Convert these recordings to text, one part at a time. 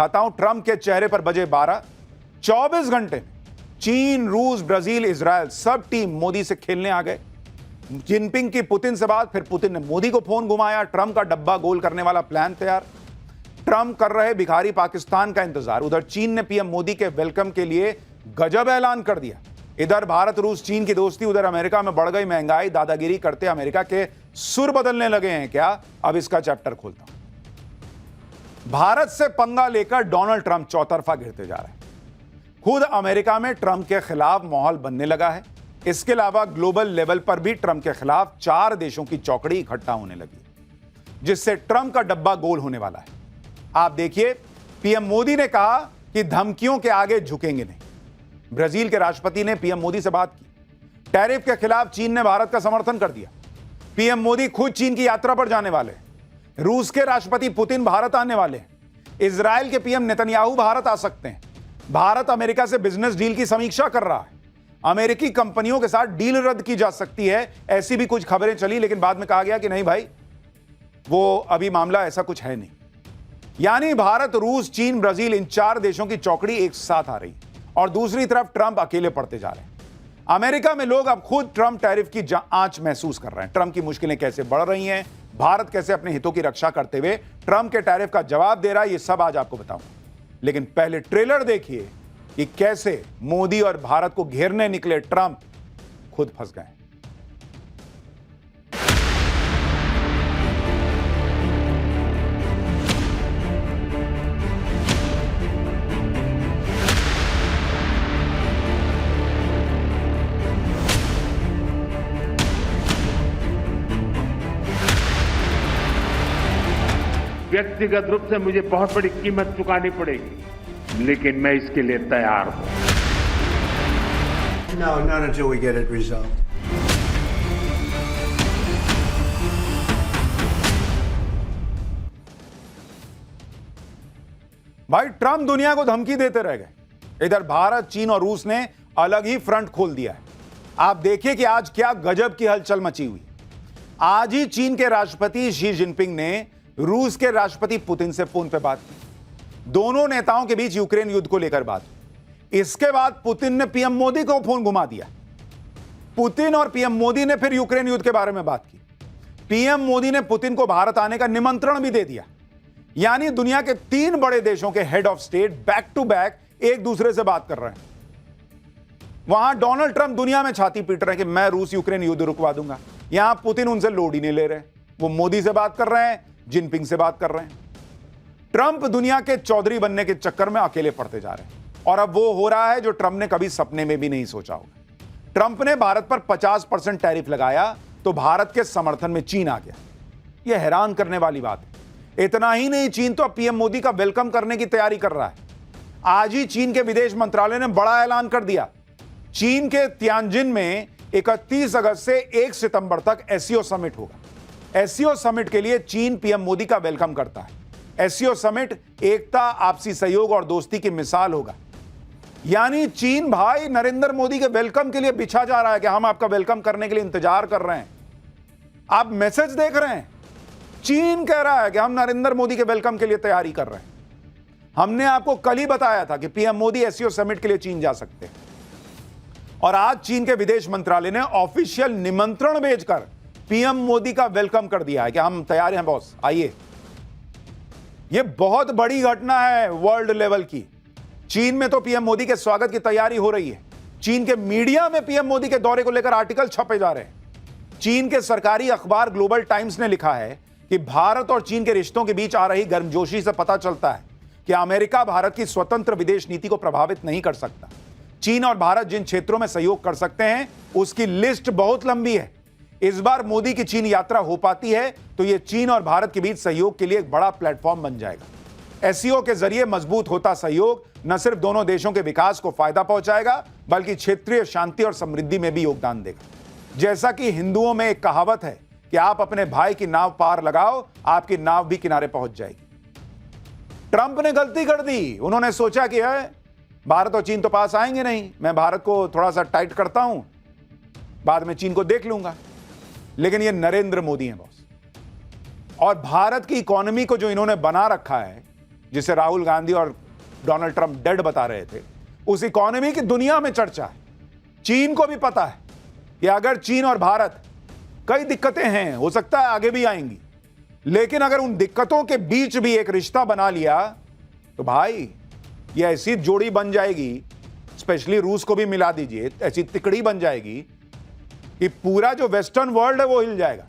खाता हूं ट्रंप के चेहरे पर बजे 12। 24 घंटे में चीन, रूस, ब्राजील, इजराइल सब टीम मोदी से खेलने आ गए। जिनपिंग की पुतिन से बात, फिर पुतिन ने मोदी को फोन घुमाया। ट्रंप का डब्बा गोल करने वाला प्लान तैयार। ट्रंप कर रहे भिखारी पाकिस्तान का इंतजार। उधर चीन ने पीएम मोदी के वेलकम के लिए गजब ऐलान कर दिया। इधर भारत, रूस, चीन की दोस्ती, उधर अमेरिका में बढ़ गई महंगाई। दादागिरी करते अमेरिका के सुर बदलने लगे हैं क्या? अब इसका चैप्टर खोलता हूं। भारत से पंगा लेकर डोनाल्ड ट्रंप चौतरफा गिरते जा रहे हैं। खुद अमेरिका में ट्रंप के खिलाफ माहौल बनने लगा है। इसके अलावा ग्लोबल लेवल पर भी ट्रंप के खिलाफ 4 देशों की चौकड़ी इकट्ठा होने लगी, जिससे ट्रंप का डब्बा गोल होने वाला है। आप देखिए, पीएम मोदी ने कहा कि धमकियों के आगे झुकेंगे नहीं। ब्राजील के राष्ट्रपति ने पीएम मोदी से बात की। टैरिफ के खिलाफ चीन ने भारत का समर्थन कर दिया। पीएम मोदी खुद चीन की यात्रा पर जाने वाले हैं। रूस के राष्ट्रपति पुतिन भारत आने वाले हैं। इजराइल के पीएम नेतन्याहू भारत आ सकते हैं। भारत अमेरिका से बिजनेस डील की समीक्षा कर रहा है। अमेरिकी कंपनियों के साथ डील रद्द की जा सकती है, ऐसी भी कुछ खबरें चली, लेकिन बाद में कहा गया कि नहीं भाई, वो अभी मामला ऐसा कुछ है नहीं। यानी भारत, रूस, चीन, ब्राजील, इन 4 देशों की चौकड़ी एक साथ आ रही है और दूसरी तरफ ट्रंप अकेले पड़ते जा रहे हैं। अमेरिका में लोग अब खुद ट्रंप टैरिफ की आंच महसूस कर रहे हैं। ट्रंप की मुश्किलें कैसे बढ़ रही हैं, भारत कैसे अपने हितों की रक्षा करते हुए ट्रंप के टैरिफ का जवाब दे रहा है, ये सब आज आपको बताऊंगा। लेकिन पहले ट्रेलर देखिए कि कैसे मोदी और भारत को घेरने निकले ट्रंप खुद फंस गए। व्यक्तिगत रूप से मुझे बहुत बड़ी कीमत चुकानी पड़ेगी, लेकिन मैं इसके लिए तैयार हूं। No, not until we get it resolved. भाई, ट्रंप दुनिया को धमकी देते रह गए। इधर भारत, चीन और रूस ने अलग ही फ्रंट खोल दिया है। आप देखिए कि आज क्या गजब की हलचल मची हुई। आज ही चीन के राष्ट्रपति शी जिनपिंग ने रूस के राष्ट्रपति पुतिन से फोन पर बात की। दोनों नेताओं के बीच यूक्रेन युद्ध को लेकर बात हुई। इसके बाद पुतिन ने पीएम मोदी को फोन घुमा दिया। पुतिन और पीएम मोदी ने फिर यूक्रेन युद्ध के बारे में बात की। पीएम मोदी ने पुतिन को भारत आने का निमंत्रण भी दे दिया। यानी दुनिया के 3 बड़े देशों के head of state back to back एक दूसरे से बात कर रहे हैं। वहां डोनाल्ड ट्रंप दुनिया में छाती पीट रहे हैं कि मैं रूस यूक्रेन युद्ध रुकवा दूंगा। यहां पुतिन उनसे लोड ही नहीं ले रहे। वो मोदी से बात कर रहे हैं, जिनपिंग से बात कर रहे हैं। ट्रंप दुनिया के चौधरी बनने के चक्कर में अकेले पड़ते जा रहे हैं और अब वो हो रहा है जो ट्रंप ने कभी सपने में भी नहीं सोचा होगा। ट्रंप ने भारत पर 50% टैरिफ लगाया तो भारत के समर्थन में चीन आ गया। यह हैरान करने वाली बात है। इतना ही नहीं, चीन तो पीएम मोदी का वेलकम करने की तैयारी कर रहा है। आज ही चीन के विदेश मंत्रालय ने बड़ा ऐलान कर दिया। चीन के तियानजिन में 31 अगस्त से 1 सितंबर तक एससीओ समिट होगा। एससीओ समिट के लिए चीन पीएम मोदी का वेलकम करता है। एससीओ समिट एकता, आपसी सहयोग और दोस्ती की मिसाल होगा। यानी चीन भाई नरेंद्र मोदी के वेलकम के लिए बिछा जा रहा है कि हम आपका वेलकम करने के लिए इंतजार कर रहे हैं। आप मैसेज देख रहे हैं, चीन कह रहा है कि हम नरेंद्र मोदी के वेलकम के लिए तैयारी कर रहे हैं। हमने आपको कल ही बताया था कि पीएम मोदी एससीओ समिट के लिए चीन जा सकते हैं और आज चीन के विदेश मंत्रालय ने ऑफिशियल निमंत्रण भेजकर पीएम मोदी का वेलकम कर दिया है कि हम तैयार हैं बॉस, आइए। यह बहुत बड़ी घटना है वर्ल्ड लेवल की। चीन में तो पीएम मोदी के स्वागत की तैयारी हो रही है। चीन के मीडिया में पीएम मोदी के दौरे को लेकर आर्टिकल छपे जा रहे हैं। चीन के सरकारी अखबार ग्लोबल टाइम्स ने लिखा है कि भारत और चीन के रिश्तों के बीच आ रही गर्मजोशी से पता चलता है कि अमेरिका भारत की स्वतंत्र विदेश नीति को प्रभावित नहीं कर सकता। चीन और भारत जिन क्षेत्रों में सहयोग कर सकते हैं उसकी लिस्ट बहुत लंबी है। इस बार मोदी की चीन यात्रा हो पाती है तो यह चीन और भारत के बीच सहयोग के लिए एक बड़ा प्लेटफॉर्म बन जाएगा। एससीओ के जरिए मजबूत होता सहयोग न सिर्फ दोनों देशों के विकास को फायदा पहुंचाएगा बल्कि क्षेत्रीय शांति और समृद्धि में भी योगदान देगा। जैसा कि हिंदुओं में एक कहावत है कि आप अपने भाई की नाव पार लगाओ, आपकी नाव भी किनारे पहुंच जाएगी। ट्रंप ने गलती कर दी। उन्होंने सोचा कि भारत और चीन तो पास आएंगे नहीं, मैं भारत को थोड़ा सा टाइट करता हूं, बाद में चीन को देख लूंगा। लेकिन ये नरेंद्र मोदी हैं बॉस, और भारत की इकोनॉमी को जो इन्होंने बना रखा है जिसे राहुल गांधी और डोनाल्ड ट्रंप डेड बता रहे थे, उस इकोनॉमी की दुनिया में चर्चा है। चीन को भी पता है कि अगर चीन और भारत, कई दिक्कतें हैं, हो सकता है आगे भी आएंगी, लेकिन अगर उन दिक्कतों के बीच भी एक रिश्ता बना लिया तो भाई ये ऐसी जोड़ी बन जाएगी, स्पेशली रूस को भी मिला दीजिए, ऐसी तिकड़ी बन जाएगी कि पूरा जो वेस्टर्न वर्ल्ड है वो हिल जाएगा।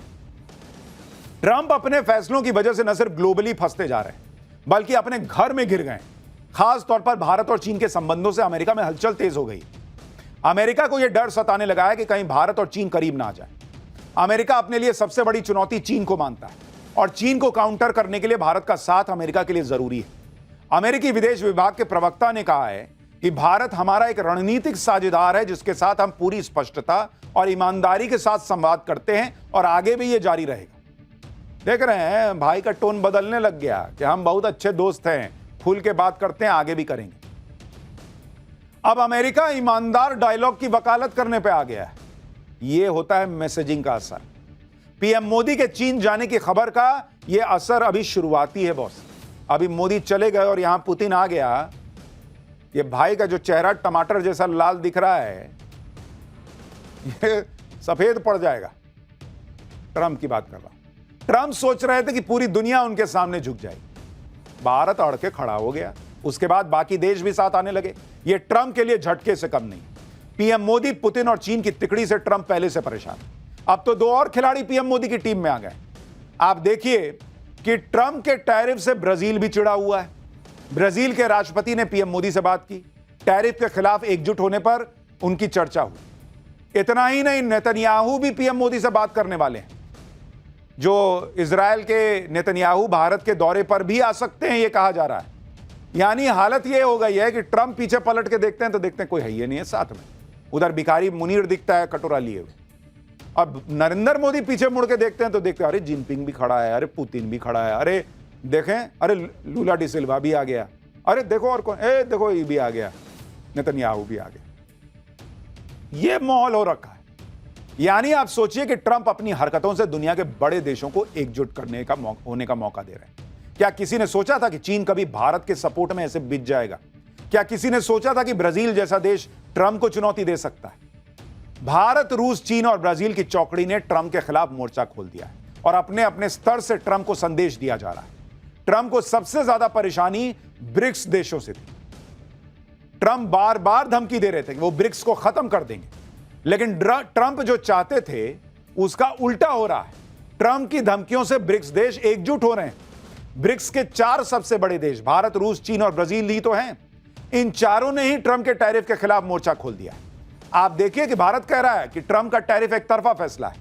ट्रंप अपने फैसलों की वजह से न सिर्फ ग्लोबली फंसते जा रहे हैं, बल्कि अपने घर में गिर गए। खास तौर पर भारत और चीन के संबंधों से अमेरिका में हलचल तेज हो गई। अमेरिका को यह डर सताने लगा है कि कहीं भारत और चीन करीब ना आ जाए। अमेरिका अपने लिए सबसे बड़ी चुनौती चीन को मानता है और चीन को काउंटर करने के लिए भारत का साथ अमेरिका के लिए जरूरी है। अमेरिकी विदेश विभाग के प्रवक्ता ने कहा है कि भारत हमारा एक रणनीतिक साझेदार है जिसके साथ हम पूरी स्पष्टता और ईमानदारी के साथ संवाद करते हैं और आगे भी यह जारी रहेगा। देख रहे हैं भाई का टोन बदलने लग गया कि हम बहुत अच्छे दोस्त हैं, खुल के बात करते हैं, आगे भी करेंगे। अब अमेरिका ईमानदार डायलॉग की वकालत करने पे आ गया है। यह होता है मैसेजिंग का असर। पीएम मोदी के चीन जाने की खबर का यह असर अभी शुरुआती है बॉस। अभी मोदी चले गए और यहां पुतिन आ गया। ये भाई का जो चेहरा टमाटर जैसा लाल दिख रहा है, ये सफेद पड़ जाएगा। ट्रंप की बात कर रहा हूं। ट्रंप सोच रहे थे कि पूरी दुनिया उनके सामने झुक जाएगी। भारत अड़ के खड़ा हो गया, उसके बाद बाकी देश भी साथ आने लगे। यह ट्रंप के लिए झटके से कम नहीं। पीएम मोदी, पुतिन और चीन की तिकड़ी से ट्रंप पहले से परेशान। अब तो 2 और खिलाड़ी पीएम मोदी की टीम में आ गए। आप देखिए कि ट्रंप के टैरिफ से ब्राजील भी चिढ़ा हुआ है। ब्राजील के राष्ट्रपति ने पीएम मोदी से बात की। टैरिफ के खिलाफ एकजुट होने पर उनकी चर्चा हुई। इतना ही नहीं, नेतन्याहू भी पीएम मोदी से बात करने वाले हैं। जो इजराइल के नेतन्याहू भारत के दौरे पर भी आ सकते हैं, यह कहा जा रहा है। यानी हालत यह हो गई है कि ट्रंप पीछे पलट के देखते हैं तो देखते हैं कोई है ही नहीं है साथ में। उधर भिखारी मुनीर दिखता है कटोरा लिए हुए। अब नरेंद्र मोदी पीछे मुड़ के देखते हैं तो देखते हैं अरे जिनपिंग भी खड़ा है, अरे पुतिन भी खड़ा है, अरे देखें, अरे लूला डी सिल्वा भी आ गया, अरे देखो और कौन, देखो ये भी आ गया, नेतन्याहू भी आ गया। ये माहौल हो रखा है। यानी आप सोचिए कि ट्रंप अपनी हरकतों से दुनिया के बड़े देशों को एकजुट करने का होने का मौका दे रहे हैं। क्या किसी ने सोचा था कि चीन कभी भारत के सपोर्ट में ऐसे बिछ जाएगा? क्या किसी ने सोचा था कि ब्राजील जैसा देश ट्रंप को चुनौती दे सकता है? भारत, रूस, चीन और ब्राजील की चौकड़ी ने ट्रंप के खिलाफ मोर्चा खोल दिया है और अपने अपने स्तर से ट्रंप को संदेश दिया जा रहा है। ट्रंप को सबसे ज्यादा परेशानी ब्रिक्स देशों से थी। ट्रंप बार बार धमकी दे रहे थे कि वो ब्रिक्स को खत्म कर देंगे, लेकिन ट्रंप जो चाहते थे उसका उल्टा हो रहा है। ट्रंप की धमकियों से ब्रिक्स देश एकजुट हो रहे हैं। ब्रिक्स के 4 सबसे बड़े देश भारत, रूस, चीन और ब्राजील ही तो हैं। इन चारों ने ही ट्रंप के टैरिफ के खिलाफ मोर्चा खोल दिया है। आप देखिए कि भारत कह रहा है कि ट्रंप का टैरिफ एक तरफा फैसला है।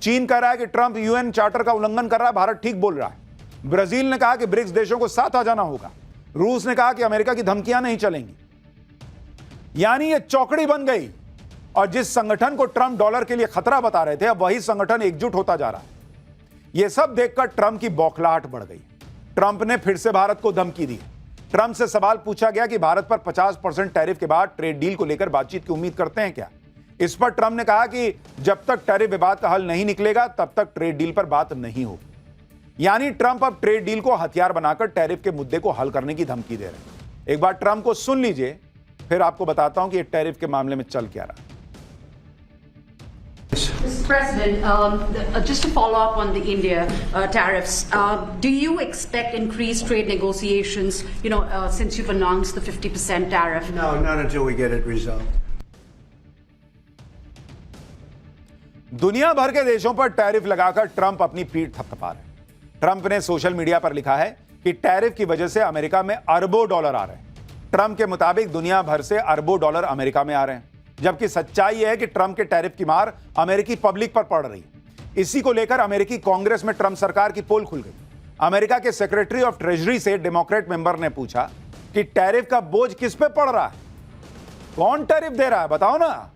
चीन कह रहा है कि ट्रंप यूएन चार्टर का उल्लंघन कर रहा है, भारत ठीक बोल रहा है। ब्राजील ने कहा कि ब्रिक्स देशों को साथ आ जाना होगा। रूस ने कहा कि अमेरिका की धमकियां नहीं चलेंगी। यानी यह चौकड़ी बन गई और जिस संगठन को ट्रंप डॉलर के लिए खतरा बता रहे थे, अब वही संगठन एकजुट होता जा रहा है। यह सब देखकर ट्रंप की बौखलाहट बढ़ गई। ट्रंप ने फिर से भारत को धमकी दी। ट्रंप से सवाल पूछा गया कि भारत पर 50% टैरिफ के बाद ट्रेड डील को लेकर बातचीत की उम्मीद करते हैं क्या? इस पर ट्रंप ने कहा कि जब तक टैरिफ विवाद का हल नहीं निकलेगा तब तक ट्रेड डील पर बात नहीं होगी। यानी ट्रंप अब ट्रेड डील को हथियार बनाकर टैरिफ के मुद्दे को हल करने की धमकी दे रहे हैं। एक बार ट्रंप को सुन लीजिए, फिर आपको बताता हूं कि टैरिफ के मामले में चल क्या रहा है। Mr. President, just to follow up on the India tariffs, do you expect increased trade negotiations, since you've announced the 50% tariff? No, not until we get it resolved. दुनिया भर के देशों पर टैरिफ लगाकर ट्रंप अपनी पीठ थपथपा रहे हैं। ट्रंप ने सोशल मीडिया पर लिखा है कि टैरिफ की वजह से अमेरिका में अरबों डॉलर आ रहे हैं। ट्रंप के मुताबिक दुनिया भर से अरबों डॉलर अमेरिका में आ रहे हैं, जबकि सच्चाई यह है कि ट्रंप के टैरिफ की मार अमेरिकी पब्लिक पर पड़ रही है। इसी को लेकर अमेरिकी कांग्रेस में ट्रंप सरकार की पोल खुल गई। अमेरिका के सेक्रेटरी ऑफ ट्रेजरी से डेमोक्रेट मेंबर ने पूछा कि टैरिफ का बोझ किस पे पड़ रहा है, कौन टैरिफ दे रहा है, बताओ ना।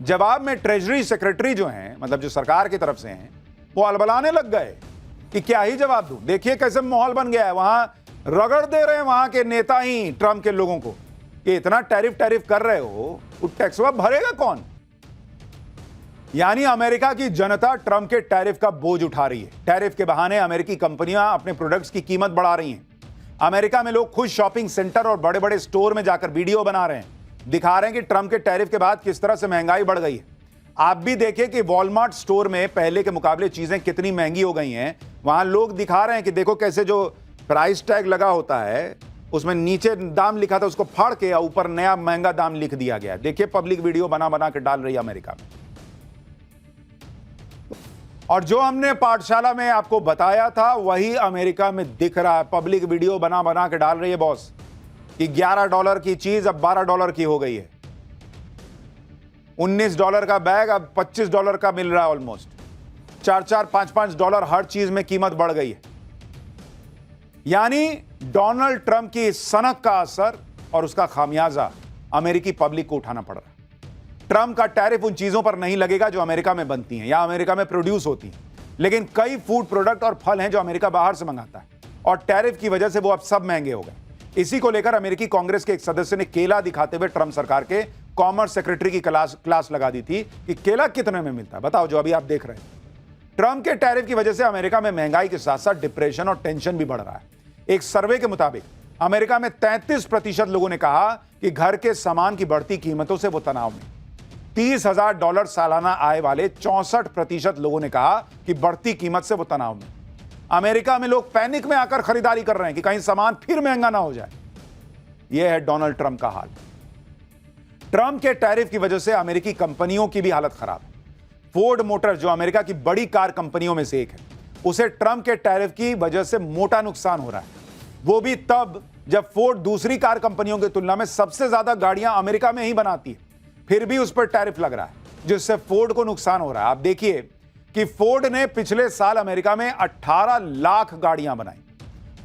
जवाब में ट्रेजरी सेक्रेटरी जो हैं, मतलब जो सरकार की तरफ से हैं, वो अलबलाने लग गए कि क्या ही जवाब दूं। देखिए कैसे माहौल बन गया है। वहां रगड़ दे रहे हैं वहां के नेता ही ट्रंप के लोगों को कि इतना टैरिफ कर रहे हो, वो टैक्स भरेगा कौन? यानी अमेरिका की जनता ट्रंप के टैरिफ का बोझ उठा रही है। टैरिफ के बहाने अमेरिकी कंपनियां अपने प्रोडक्ट्स की कीमत बढ़ा रही हैं। अमेरिका में लोग खुद शॉपिंग सेंटर और बड़े बड़े स्टोर में जाकर वीडियो बना रहे हैं, दिखा रहे हैं कि ट्रंप के टैरिफ के बाद किस तरह से महंगाई बढ़ गई है। आप भी देखिए कि वॉलमार्ट स्टोर में पहले के मुकाबले चीजें कितनी महंगी हो गई हैं। वहां लोग दिखा रहे हैं कि देखो कैसे जो प्राइस टैग लगा होता है उसमें नीचे दाम लिखा था उसको फाड़ के ऊपर नया महंगा दाम लिख दिया गया। देखिए पब्लिक वीडियो बना बना के डाल रही है अमेरिका में। और जो हमने पाठशाला में आपको बताया था वही अमेरिका में दिख रहा है। पब्लिक वीडियो बना बना के डाल रही है बॉस कि $11 की चीज अब $12 की हो गई है। $19 का बैग अब $25 का मिल रहा है। ऑलमोस्ट $4, $5 हर चीज में कीमत बढ़ गई है। यानी डोनाल्ड ट्रंप की सनक का असर और उसका खामियाजा अमेरिकी पब्लिक को उठाना पड़ रहा है। ट्रंप का टैरिफ उन चीजों पर नहीं लगेगा जो अमेरिका में बनती हैं या अमेरिका में प्रोड्यूस होती हैं, लेकिन कई फूड प्रोडक्ट और फल हैं जो अमेरिका बाहर से मंगाता है और टैरिफ की वजह से वो अब सब महंगे हो गए। इसी को लेकर अमेरिकी कांग्रेस के एक सदस्य ने केला दिखाते हुए ट्रंप सरकार के कॉमर्स सेक्रेटरी की क्लास लगा दी थी कि केला कितने में मिलता है बताओ, जो अभी आप देख रहे हैं। ट्रंप के टैरिफ की वजह से अमेरिका में महंगाई के साथ साथ डिप्रेशन और टेंशन भी बढ़ रहा है। एक सर्वे के मुताबिक अमेरिका में 33% लोगों ने कहा कि घर के सामान की बढ़ती कीमतों से वो तनाव में। $30,000 सालाना आय वाले 64% लोगों ने कहा कि बढ़ती कीमत से वो तनाव में। अमेरिका में लोग पैनिक में आकर खरीदारी कर रहे हैं कि कहीं सामान फिर महंगा ना हो जाए। यह है डोनाल्ड ट्रंप का हाल। ट्रंप के टैरिफ की वजह से अमेरिकी कंपनियों की भी हालत खराब है। फोर्ड मोटर जो अमेरिका की बड़ी कार कंपनियों में से एक है, उसे ट्रंप के टैरिफ की वजह से मोटा नुकसान हो रहा है। वो भी तब जब फोर्ड दूसरी कार कंपनियों की तुलना में सबसे ज्यादा गाड़ियां अमेरिका में ही बनाती है, फिर भी उस पर टैरिफ लग रहा है जिससे फोर्ड को नुकसान हो रहा है। आप देखिए कि फोर्ड ने पिछले साल अमेरिका में 18 लाख गाड़ियां बनाई।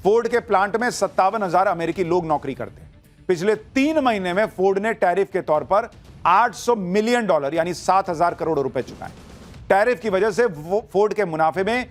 फोर्ड के प्लांट में 57,000 अमेरिकी लोग नौकरी करते हैं। पिछले 3 महीने में फोर्ड ने टैरिफ के तौर पर $800 मिलियन यानी 7,000 करोड़ रुपए चुकाए। टैरिफ की वजह से फोर्ड के मुनाफे में